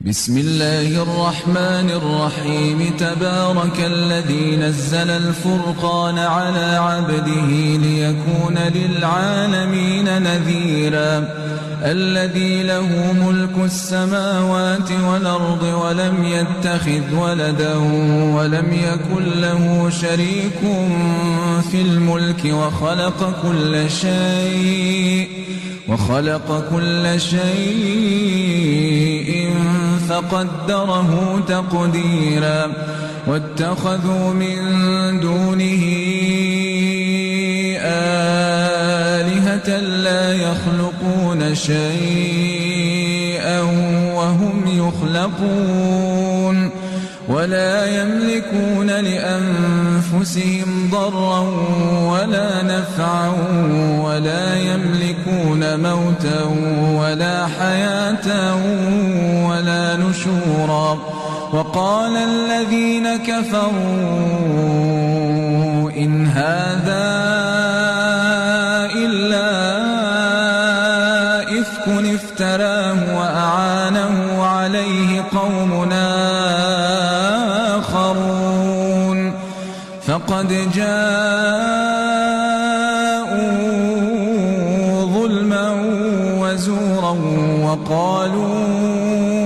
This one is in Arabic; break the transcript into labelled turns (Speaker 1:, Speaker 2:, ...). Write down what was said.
Speaker 1: بسم الله الرحمن الرحيم تبارك الذي نزل الفرقان على عبده ليكون للعالمين نذيرا الذي له ملك السماوات والأرض ولم يتخذ ولدا ولم يكن له شريك في الملك وخلق كل شيء فقدره تقديرا واتخذوا من دونه آلهة لا يخلقون شيئا وهم يخلقون ولا يملكون لأنفسهم ضرا ولا نفعا ولا يملكون موتا ولا حياة ولا نشورا وقال الذين كفروا إن هذا إلا إفك افتراه وأعانه عليه قومنا آخرون فقد جاءوا